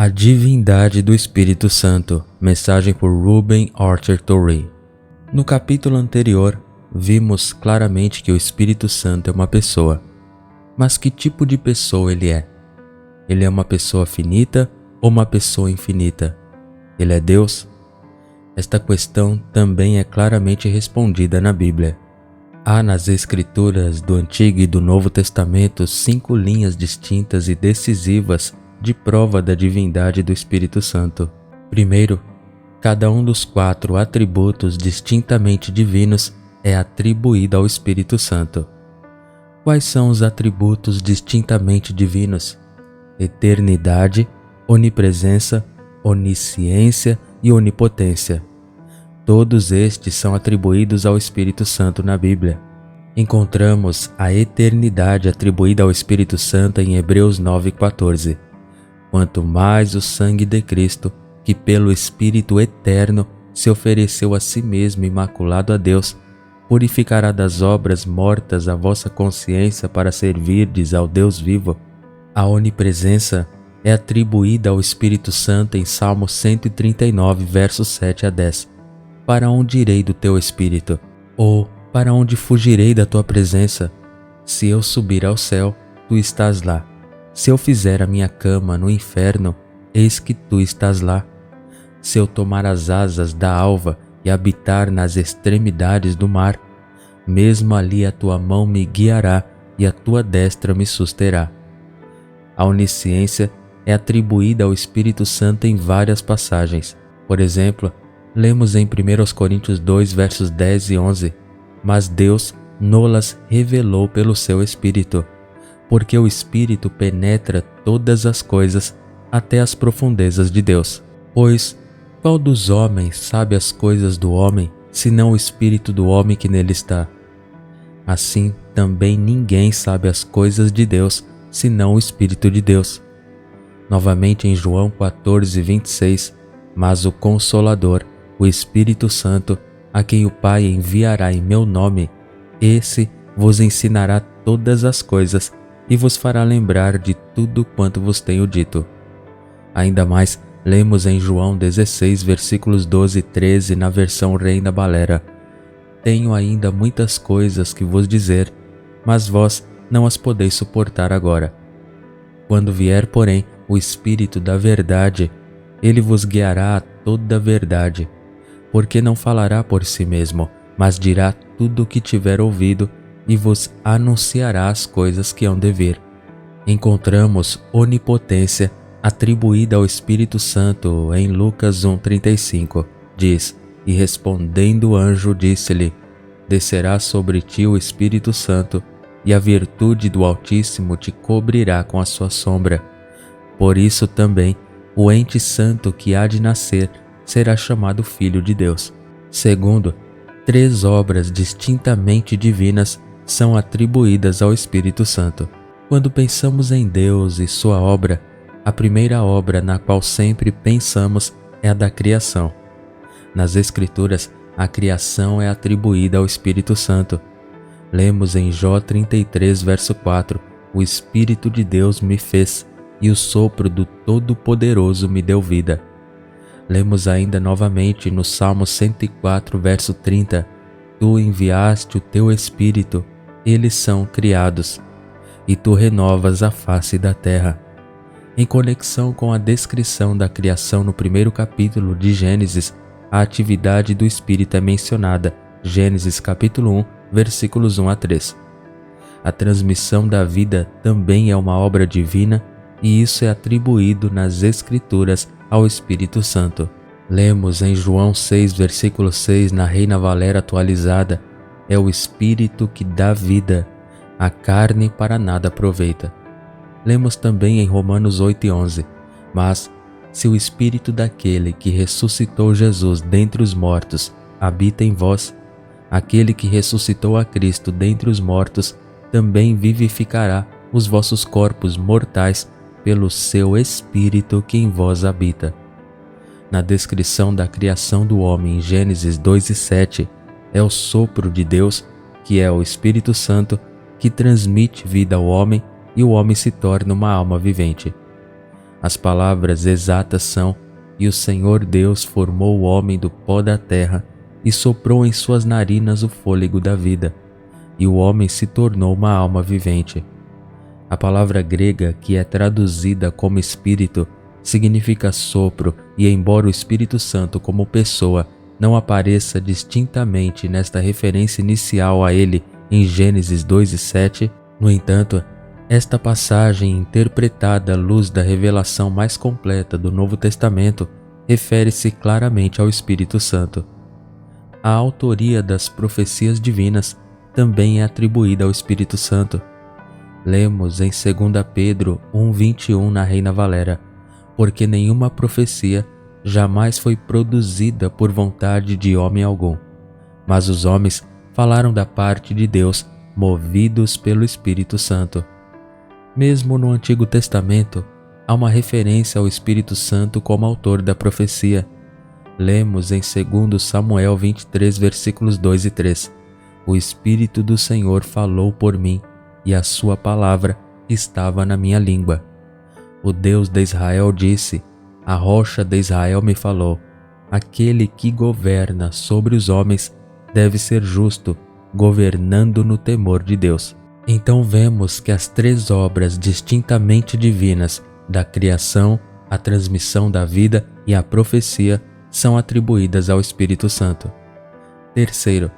A divindade do Espírito Santo, mensagem por Ruben Archer Torrey. No capítulo anterior, vimos claramente que o Espírito Santo é uma pessoa. Mas que tipo de pessoa ele é? Ele é uma pessoa finita ou uma pessoa infinita? Ele é Deus? Esta questão também é claramente respondida na Bíblia. Há nas Escrituras do Antigo e do Novo Testamento 5 linhas distintas e decisivas de prova da divindade do Espírito Santo. Primeiro, cada um dos 4 atributos distintamente divinos é atribuído ao Espírito Santo. Quais são os atributos distintamente divinos? Eternidade, onipresença, onisciência e onipotência. Todos estes são atribuídos ao Espírito Santo na Bíblia. Encontramos a eternidade atribuída ao Espírito Santo em Hebreus 9,14. Quanto mais o sangue de Cristo, que pelo Espírito eterno se ofereceu a si mesmo imaculado a Deus, purificará das obras mortas a vossa consciência para servirdes ao Deus vivo. A onipresença é atribuída ao Espírito Santo em Salmo 139, versos 7 a 10. Para onde irei do teu Espírito? Ou para onde fugirei da tua presença? Se eu subir ao céu, tu estás lá. Se eu fizer a minha cama no inferno, eis que tu estás lá. Se eu tomar as asas da alva e habitar nas extremidades do mar, mesmo ali a tua mão me guiará e a tua destra me susterá. A onisciência é atribuída ao Espírito Santo em várias passagens. Por exemplo, lemos em 1 Coríntios 2, versos 10 e 11, mas Deus nolas revelou pelo seu Espírito, porque o Espírito penetra todas as coisas até as profundezas de Deus. Pois, qual dos homens sabe as coisas do homem, senão o Espírito do homem que nele está? Assim, também ninguém sabe as coisas de Deus, senão o Espírito de Deus. Novamente em João 14, 26, mas o Consolador, o Espírito Santo, a quem o Pai enviará em meu nome, esse vos ensinará todas as coisas e vos fará lembrar de tudo quanto vos tenho dito. Ainda mais, lemos em João 16, versículos 12 e 13 na versão Reina Valera: tenho ainda muitas coisas que vos dizer, mas vós não as podeis suportar agora. Quando vier, porém, o Espírito da verdade, ele vos guiará a toda a verdade, porque não falará por si mesmo, mas dirá tudo o que tiver ouvido e vos anunciará as coisas que hão de vir. Encontramos onipotência atribuída ao Espírito Santo em Lucas 1,35. Diz: e respondendo o anjo disse-lhe: descerá sobre ti o Espírito Santo, e a virtude do Altíssimo te cobrirá com a sua sombra. Por isso também o ente santo que há de nascer será chamado Filho de Deus. Segundo, 3 obras distintamente divinas são atribuídas ao Espírito Santo. Quando pensamos em Deus e sua obra, a primeira obra na qual sempre pensamos é a da criação. Nas Escrituras, a criação é atribuída ao Espírito Santo. Lemos em Jó 33, verso 4, o Espírito de Deus me fez, e o sopro do Todo-Poderoso me deu vida. Lemos ainda novamente no Salmo 104, verso 30, tu enviaste o teu Espírito, eles são criados, e tu renovas a face da terra. Em conexão com a descrição da criação no primeiro capítulo de Gênesis, a atividade do Espírito é mencionada, Gênesis capítulo 1, versículos 1 a 3. A transmissão da vida também é uma obra divina, e isso é atribuído nas Escrituras ao Espírito Santo. Lemos em João 6, versículo 6, na Reina Valera atualizada: é o Espírito que dá vida, a carne para nada aproveita. Lemos também em Romanos 8 e 11, mas se o Espírito daquele que ressuscitou Jesus dentre os mortos habita em vós, aquele que ressuscitou a Cristo dentre os mortos também vivificará os vossos corpos mortais pelo seu Espírito que em vós habita. Na descrição da criação do homem em Gênesis 2 e 7, é o sopro de Deus, que é o Espírito Santo, que transmite vida ao homem e o homem se torna uma alma vivente. As palavras exatas são: e o Senhor Deus formou o homem do pó da terra e soprou em suas narinas o fôlego da vida, e o homem se tornou uma alma vivente. A palavra grega, que é traduzida como espírito, significa sopro, e embora o Espírito Santo como pessoa não apareça distintamente nesta referência inicial a ele em Gênesis 2:7, no entanto, esta passagem, interpretada à luz da revelação mais completa do Novo Testamento, refere-se claramente ao Espírito Santo. A autoria das profecias divinas também é atribuída ao Espírito Santo. Lemos em 2 Pedro 1:21 na Reina Valera: porque nenhuma profecia jamais foi produzida por vontade de homem algum, mas os homens falaram da parte de Deus, movidos pelo Espírito Santo. Mesmo no Antigo Testamento, há uma referência ao Espírito Santo como autor da profecia. Lemos em 2 Samuel 23, versículos 2 e 3: o Espírito do Senhor falou por mim, e a sua palavra estava na minha língua. O Deus de Israel disse: a rocha de Israel me falou. Aquele que governa sobre os homens deve ser justo, governando no temor de Deus. Então vemos que as três obras distintamente divinas da criação, a transmissão da vida e a profecia são atribuídas ao Espírito Santo. Terceiro,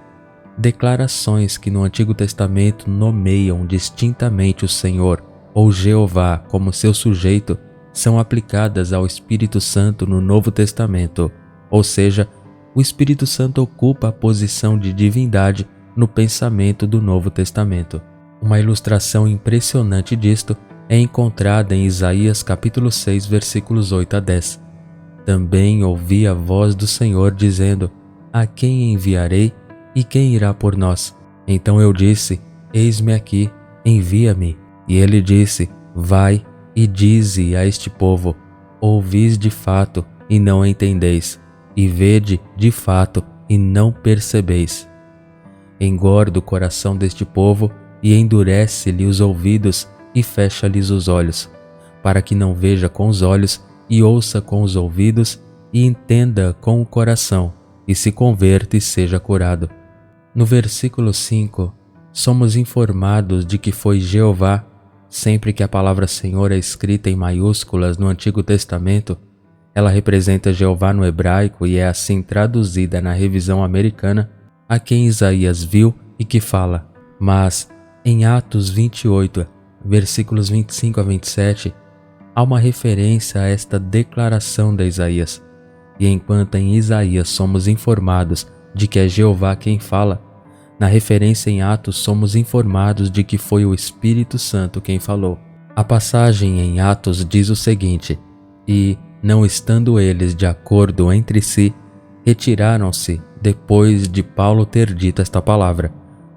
declarações que no Antigo Testamento nomeiam distintamente o Senhor ou Jeová como seu sujeito são aplicadas ao Espírito Santo no Novo Testamento, ou seja, o Espírito Santo ocupa a posição de divindade no pensamento do Novo Testamento. Uma ilustração impressionante disto é encontrada em Isaías capítulo 6, versículos 8 a 10. Também ouvi a voz do Senhor dizendo: a quem enviarei e quem irá por nós? Então eu disse: eis-me aqui, envia-me. E ele disse: vai e dize a este povo: ouvis de fato e não entendeis, e vede de fato e não percebeis. Engorda o coração deste povo e endurece-lhe os ouvidos e fecha-lhes os olhos, para que não veja com os olhos e ouça com os ouvidos e entenda com o coração e se converta e seja curado. No versículo 5, somos informados de que foi Jeová. Sempre que a palavra Senhor é escrita em maiúsculas no Antigo Testamento, ela representa Jeová no hebraico e é assim traduzida na revisão americana, a quem Isaías viu e que fala. Mas, em Atos 28, versículos 25 a 27, há uma referência a esta declaração de Isaías. E enquanto em Isaías somos informados de que é Jeová quem fala, na referência em Atos somos informados de que foi o Espírito Santo quem falou. A passagem em Atos diz o seguinte: e, não estando eles de acordo entre si, retiraram-se depois de Paulo ter dito esta palavra.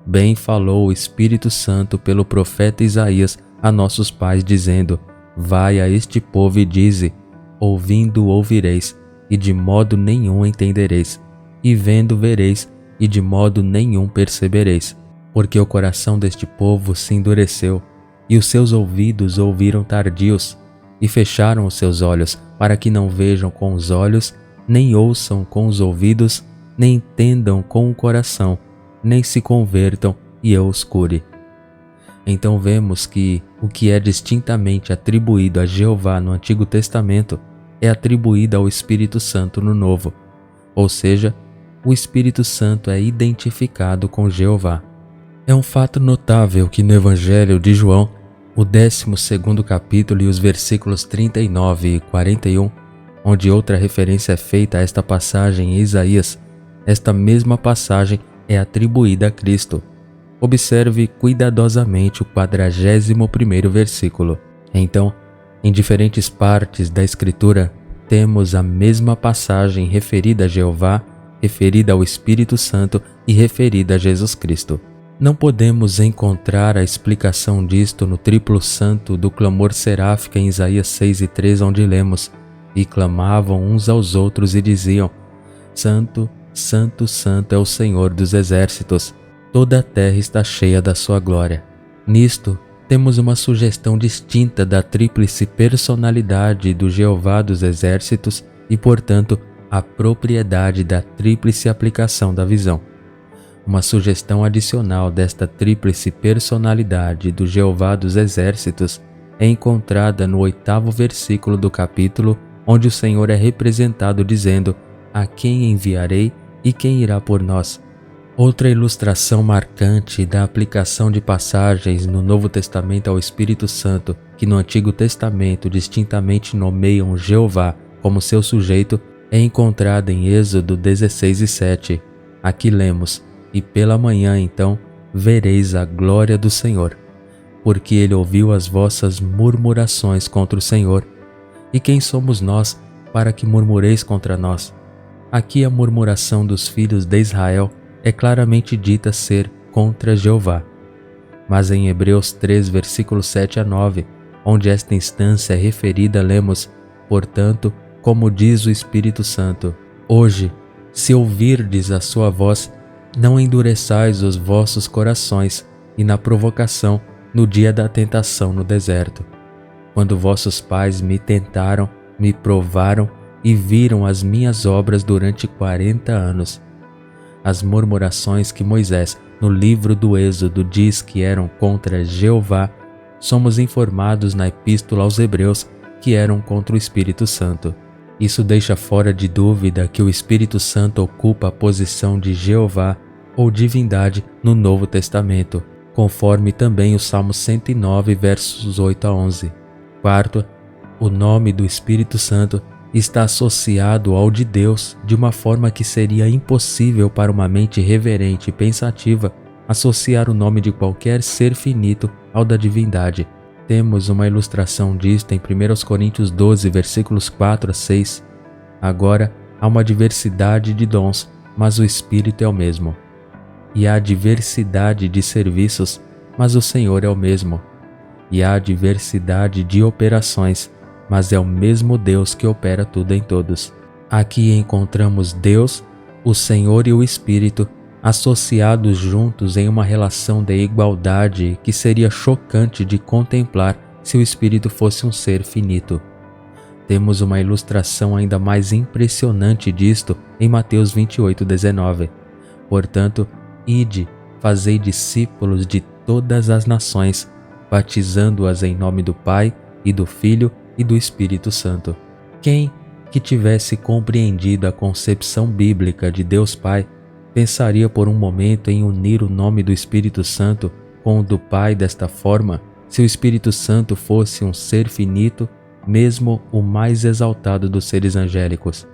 Bem falou o Espírito Santo pelo profeta Isaías a nossos pais, dizendo: vai a este povo e dize: ouvindo ouvireis, e de modo nenhum entendereis, e vendo vereis, e de modo nenhum percebereis, porque o coração deste povo se endureceu, e os seus ouvidos ouviram tardios, e fecharam os seus olhos, para que não vejam com os olhos, nem ouçam com os ouvidos, nem entendam com o coração, nem se convertam e eu os cure. Então vemos que o que é distintamente atribuído a Jeová no Antigo Testamento é atribuído ao Espírito Santo no Novo, ou seja, o Espírito Santo é identificado com Jeová. É um fato notável que no Evangelho de João, o 12º capítulo e os versículos 39 e 41, onde outra referência é feita a esta passagem em Isaías, esta mesma passagem é atribuída a Cristo. Observe cuidadosamente o 41º versículo. Então, em diferentes partes da Escritura, temos a mesma passagem referida a Jeová, referida ao Espírito Santo e referida a Jesus Cristo. Não podemos encontrar a explicação disto no triplo santo do clamor seráfico em Isaías 6:3, onde lemos: e clamavam uns aos outros e diziam: Santo, Santo, Santo é o Senhor dos exércitos, toda a terra está cheia da sua glória. Nisto, temos uma sugestão distinta da tríplice personalidade do Jeová dos Exércitos e, portanto, a propriedade da tríplice aplicação da visão. Uma sugestão adicional desta tríplice personalidade do Jeová dos Exércitos é encontrada no 8º versículo do capítulo, onde o Senhor é representado dizendo: "A quem enviarei e quem irá por nós?" Outra ilustração marcante da aplicação de passagens no Novo Testamento ao Espírito Santo, que no Antigo Testamento distintamente nomeiam Jeová como seu sujeito, é encontrada em Êxodo 16:7. Aqui lemos: "E pela manhã então vereis a glória do Senhor, porque ele ouviu as vossas murmurações contra o Senhor. E quem somos nós para que murmureis contra nós?" Aqui a murmuração dos filhos de Israel é claramente dita ser contra Jeová. Mas em Hebreus 3, versículos 7 a 9, onde esta instância é referida, lemos: "Portanto, como diz o Espírito Santo, hoje, se ouvirdes a sua voz, não endureçais os vossos corações, e na provocação, no dia da tentação no deserto, quando vossos pais me tentaram, me provaram e viram as minhas obras durante 40 anos. As murmurações que Moisés, no livro do Êxodo, diz que eram contra Jeová, somos informados na Epístola aos Hebreus que eram contra o Espírito Santo. Isso deixa fora de dúvida que o Espírito Santo ocupa a posição de Jeová ou divindade no Novo Testamento, conforme também o Salmo 109, versos 8 a 11. Quarto, o nome do Espírito Santo está associado ao de Deus de uma forma que seria impossível para uma mente reverente e pensativa associar o nome de qualquer ser finito ao da divindade. Temos uma ilustração disto em 1 Coríntios 12, versículos 4 a 6. Agora, há uma diversidade de dons, mas o Espírito é o mesmo. E há diversidade de serviços, mas o Senhor é o mesmo. E há diversidade de operações, mas é o mesmo Deus que opera tudo em todos. Aqui encontramos Deus, o Senhor e o Espírito associados juntos em uma relação de igualdade que seria chocante de contemplar se o Espírito fosse um ser finito. Temos uma ilustração ainda mais impressionante disto em Mateus 28:19. Portanto, ide, fazei discípulos de todas as nações, batizando-as em nome do Pai e do Filho e do Espírito Santo. Quem que tivesse compreendido a concepção bíblica de Deus Pai pensaria por um momento em unir o nome do Espírito Santo com o do Pai desta forma, se o Espírito Santo fosse um ser finito, mesmo o mais exaltado dos seres angélicos?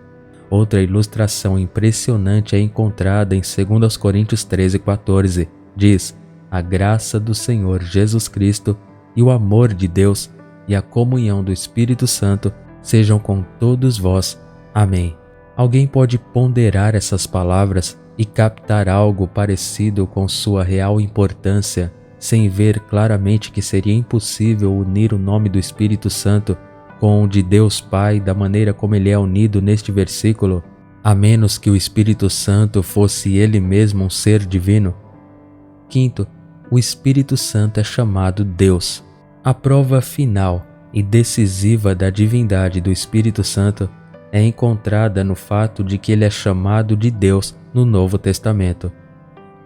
Outra ilustração impressionante é encontrada em 2 Coríntios 13:14. Diz: "A graça do Senhor Jesus Cristo e o amor de Deus e a comunhão do Espírito Santo sejam com todos vós. Amém." Alguém pode ponderar essas palavras e captar algo parecido com sua real importância, sem ver claramente que seria impossível unir o nome do Espírito Santo com o de Deus Pai da maneira como ele é unido neste versículo, a menos que o Espírito Santo fosse ele mesmo um ser divino? Quinto, o Espírito Santo é chamado Deus. A prova final e decisiva da divindade do Espírito Santo é encontrada no fato de que ele é chamado de Deus no Novo Testamento.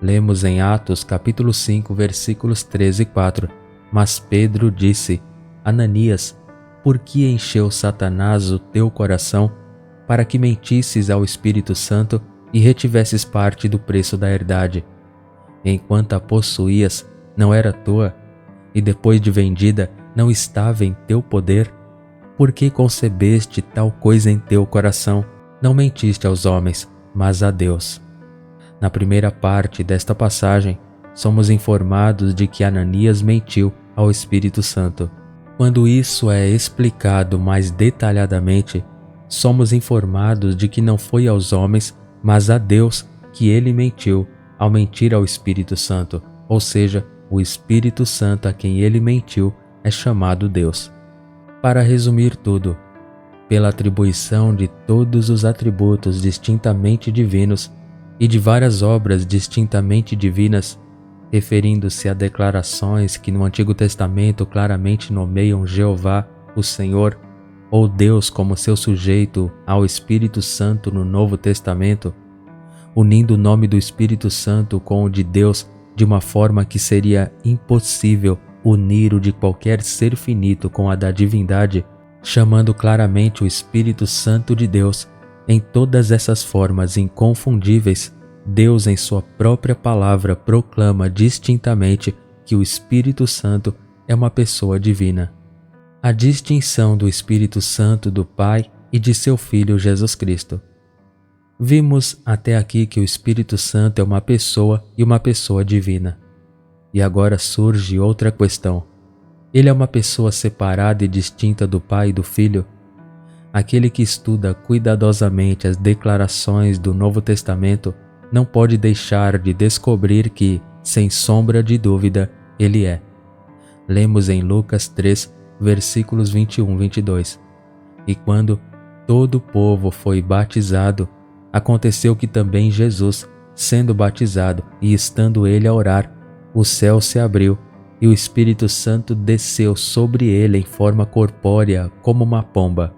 Lemos em Atos capítulo 5, versículos 13 e 4. "Mas Pedro disse: Ananias, por que encheu Satanás o teu coração para que mentisses ao Espírito Santo e retivesses parte do preço da herdade? Enquanto a possuías, não era tua, e depois de vendida, não estava em teu poder? Por que concebeste tal coisa em teu coração? Não mentiste aos homens, mas a Deus." Na primeira parte desta passagem, somos informados de que Ananias mentiu ao Espírito Santo. Quando isso é explicado mais detalhadamente, somos informados de que não foi aos homens, mas a Deus que ele mentiu ao mentir ao Espírito Santo, ou seja, o Espírito Santo a quem ele mentiu é chamado Deus. Para resumir tudo, pela atribuição de todos os atributos distintamente divinos e de várias obras distintamente divinas, referindo-se a declarações que no Antigo Testamento claramente nomeiam Jeová, o Senhor, ou Deus como seu sujeito ao Espírito Santo no Novo Testamento, unindo o nome do Espírito Santo com o de Deus de uma forma que seria impossível unir o de qualquer ser finito com a da divindade, chamando claramente o Espírito Santo de Deus. Em todas essas formas inconfundíveis, Deus em sua própria palavra proclama distintamente que o Espírito Santo é uma pessoa divina. A distinção do Espírito Santo do Pai e de seu Filho Jesus Cristo. Vimos até aqui que o Espírito Santo é uma pessoa e uma pessoa divina. E agora surge outra questão. Ele é uma pessoa separada e distinta do Pai e do Filho? Aquele que estuda cuidadosamente as declarações do Novo Testamento não pode deixar de descobrir que, sem sombra de dúvida, ele é. Lemos em Lucas 3, versículos 21 e 22. E quando todo o povo foi batizado, aconteceu que também Jesus, sendo batizado e estando ele a orar, o céu se abriu e o Espírito Santo desceu sobre ele em forma corpórea como uma pomba.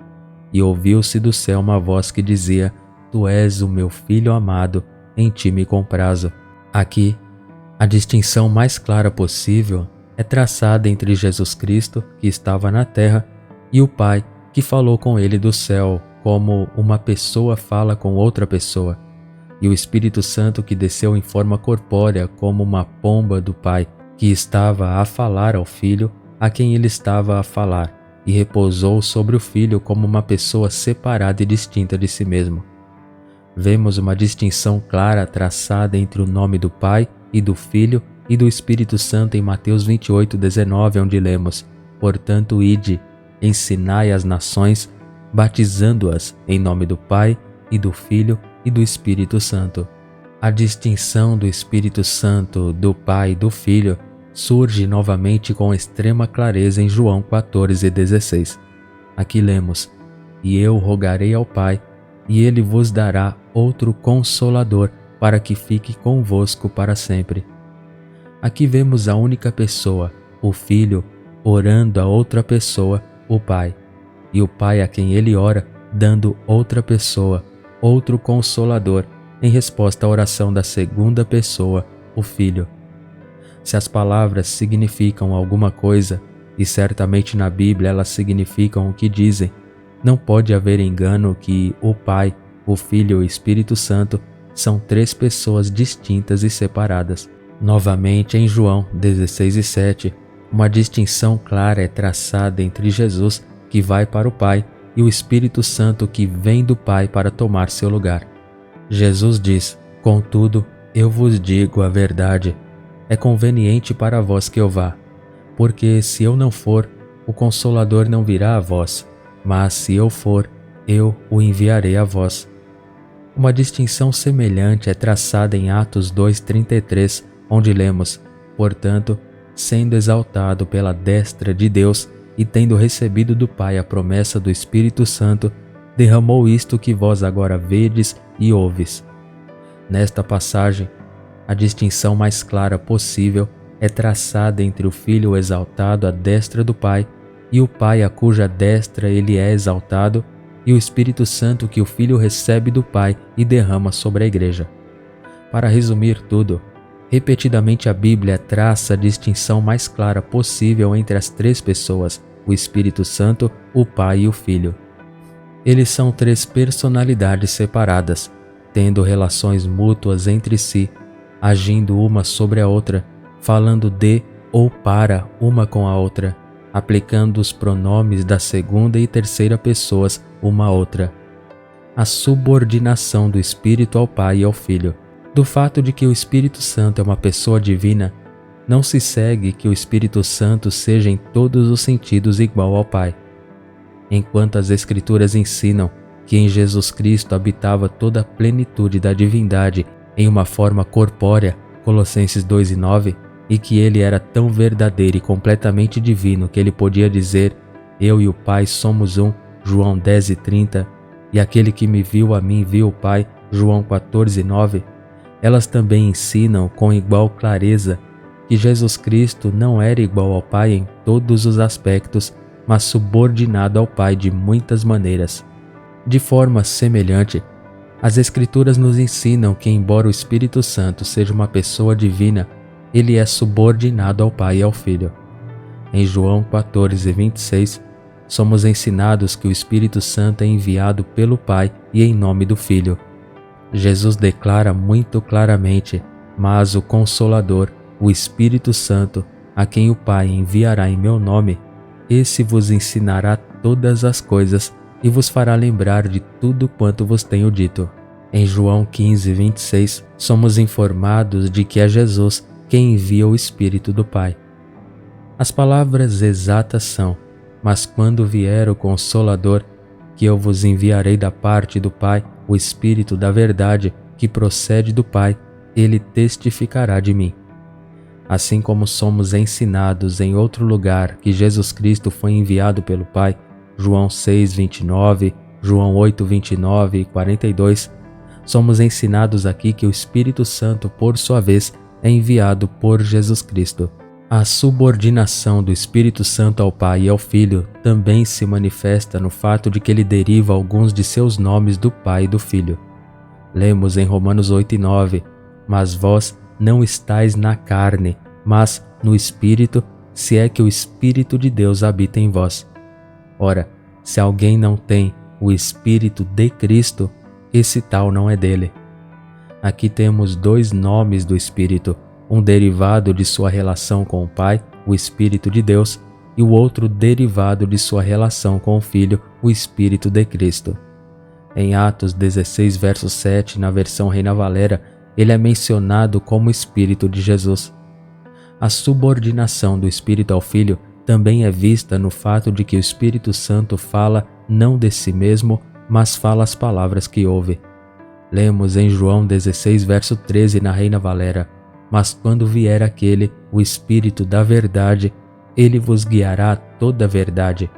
E ouviu-se do céu uma voz que dizia: Tu és o meu Filho amado, em ti me comprazo. Aqui, a distinção mais clara possível é traçada entre Jesus Cristo, que estava na terra, e o Pai, que falou com ele do céu, como uma pessoa fala com outra pessoa, e o Espírito Santo que desceu em forma corpórea como uma pomba do Pai, que estava a falar ao Filho, a quem ele estava a falar, e repousou sobre o Filho como uma pessoa separada e distinta de si mesmo. Vemos uma distinção clara traçada entre o nome do Pai e do Filho e do Espírito Santo em Mateus 28:19, onde lemos: Portanto, ide, ensinai as nações, batizando-as em nome do Pai e do Filho e do Espírito Santo. A distinção do Espírito Santo, do Pai e do Filho surge novamente com extrema clareza em João 14:16. Aqui lemos: E eu rogarei ao Pai, e ele vos dará outro Consolador, para que fique convosco para sempre. Aqui vemos a única pessoa, o Filho, orando a outra pessoa, o Pai, e o Pai a quem ele ora, dando outra pessoa, outro Consolador, em resposta à oração da segunda pessoa, o Filho. Se as palavras significam alguma coisa, e certamente na Bíblia elas significam o que dizem, não pode haver engano que o Pai, o Filho e o Espírito Santo são três pessoas distintas e separadas. Novamente em João 16:7, uma distinção clara é traçada entre Jesus, que vai para o Pai, e o Espírito Santo que vem do Pai para tomar seu lugar. Jesus diz: Contudo, eu vos digo a verdade, é conveniente para vós que eu vá, porque se eu não for, o Consolador não virá a vós, mas se eu for, eu o enviarei a vós. Uma distinção semelhante é traçada em Atos 2:33, onde lemos: Portanto, sendo exaltado pela destra de Deus e tendo recebido do Pai a promessa do Espírito Santo, derramou isto que vós agora vedes e ouves. Nesta passagem, a distinção mais clara possível é traçada entre o Filho exaltado à destra do Pai e o Pai a cuja destra ele é exaltado, e o Espírito Santo que o Filho recebe do Pai e derrama sobre a Igreja. Para resumir tudo, repetidamente a Bíblia traça a distinção mais clara possível entre as três pessoas, o Espírito Santo, o Pai e o Filho. Eles são três personalidades separadas, tendo relações mútuas entre si, agindo uma sobre a outra, falando de ou para uma com a outra, aplicando os pronomes da segunda e terceira pessoas uma à outra. A subordinação do Espírito ao Pai e ao Filho. Do fato de que o Espírito Santo é uma pessoa divina, não se segue que o Espírito Santo seja em todos os sentidos igual ao Pai. Enquanto as Escrituras ensinam que em Jesus Cristo habitava toda a plenitude da divindade em uma forma corpórea, Colossenses 2:9, e que ele era tão verdadeiro e completamente divino que ele podia dizer: Eu e o Pai somos um, João 10:30, e aquele que me viu a mim viu o Pai, João 14:9, elas também ensinam com igual clareza que Jesus Cristo não era igual ao Pai em todos os aspectos, mas subordinado ao Pai de muitas maneiras. De forma semelhante, as Escrituras nos ensinam que, embora o Espírito Santo seja uma pessoa divina, ele é subordinado ao Pai e ao Filho. Em João 14:26, somos ensinados que o Espírito Santo é enviado pelo Pai e em nome do Filho. Jesus declara muito claramente: "Mas o Consolador, o Espírito Santo, a quem o Pai enviará em meu nome, esse vos ensinará todas as coisas e vos fará lembrar de tudo quanto vos tenho dito." Em João 15:26, somos informados de que é Jesus quem envia o Espírito do Pai. As palavras exatas são: "Mas quando vier o Consolador, que eu vos enviarei da parte do Pai, o Espírito da verdade, que procede do Pai, ele testificará de mim." Assim como somos ensinados em outro lugar que Jesus Cristo foi enviado pelo Pai, João 6:29, João 8:29 e 42, somos ensinados aqui que o Espírito Santo, por sua vez, é enviado por Jesus Cristo. A subordinação do Espírito Santo ao Pai e ao Filho também se manifesta no fato de que ele deriva alguns de seus nomes do Pai e do Filho. Lemos em Romanos 8:9, "Mas vós não estáis na carne, mas no Espírito, se é que o Espírito de Deus habita em vós." Ora, se alguém não tem o Espírito de Cristo, esse tal não é dele. Aqui temos dois nomes do Espírito, um derivado de sua relação com o Pai, o Espírito de Deus, e o outro derivado de sua relação com o Filho, o Espírito de Cristo. Em Atos 16, verso 7, na versão Reina Valera, ele é mencionado como Espírito de Jesus. A subordinação do Espírito ao Filho também é vista no fato de que o Espírito Santo fala não de si mesmo, mas fala as palavras que ouve. Lemos em João 16, verso 13, na Reina Valera: "Mas quando vier aquele, o Espírito da verdade, ele vos guiará a toda a verdade,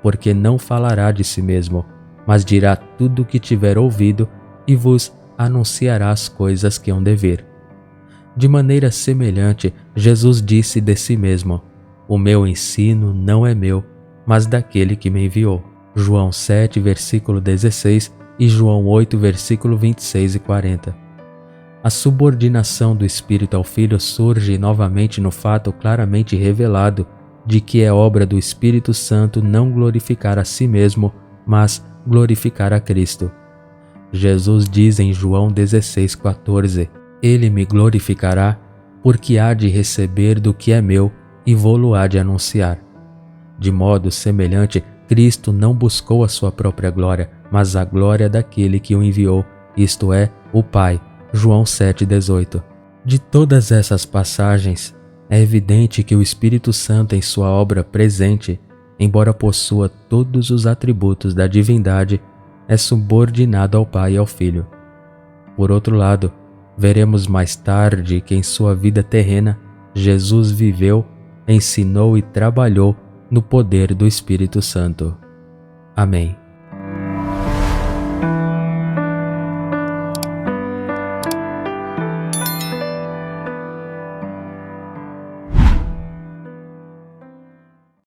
porque não falará de si mesmo, mas dirá tudo o que tiver ouvido e vos anunciará as coisas que hão de vir." De maneira semelhante, Jesus disse de si mesmo: "O meu ensino não é meu, mas daquele que me enviou." João 7, versículo 16 e João 8, versículo 26 e 40. A subordinação do Espírito ao Filho surge novamente no fato claramente revelado de que é obra do Espírito Santo não glorificar a si mesmo, mas glorificar a Cristo. Jesus diz em João 16:14, "Ele me glorificará, porque há de receber do que é meu e vô-lo há de anunciar." De modo semelhante, Cristo não buscou a sua própria glória, mas a glória daquele que o enviou, isto é, o Pai. João 7:18. De todas essas passagens, é evidente que o Espírito Santo em sua obra presente, embora possua todos os atributos da divindade, é subordinado ao Pai e ao Filho. Por outro lado, veremos mais tarde que em sua vida terrena, Jesus viveu, ensinou e trabalhou no poder do Espírito Santo. Amém.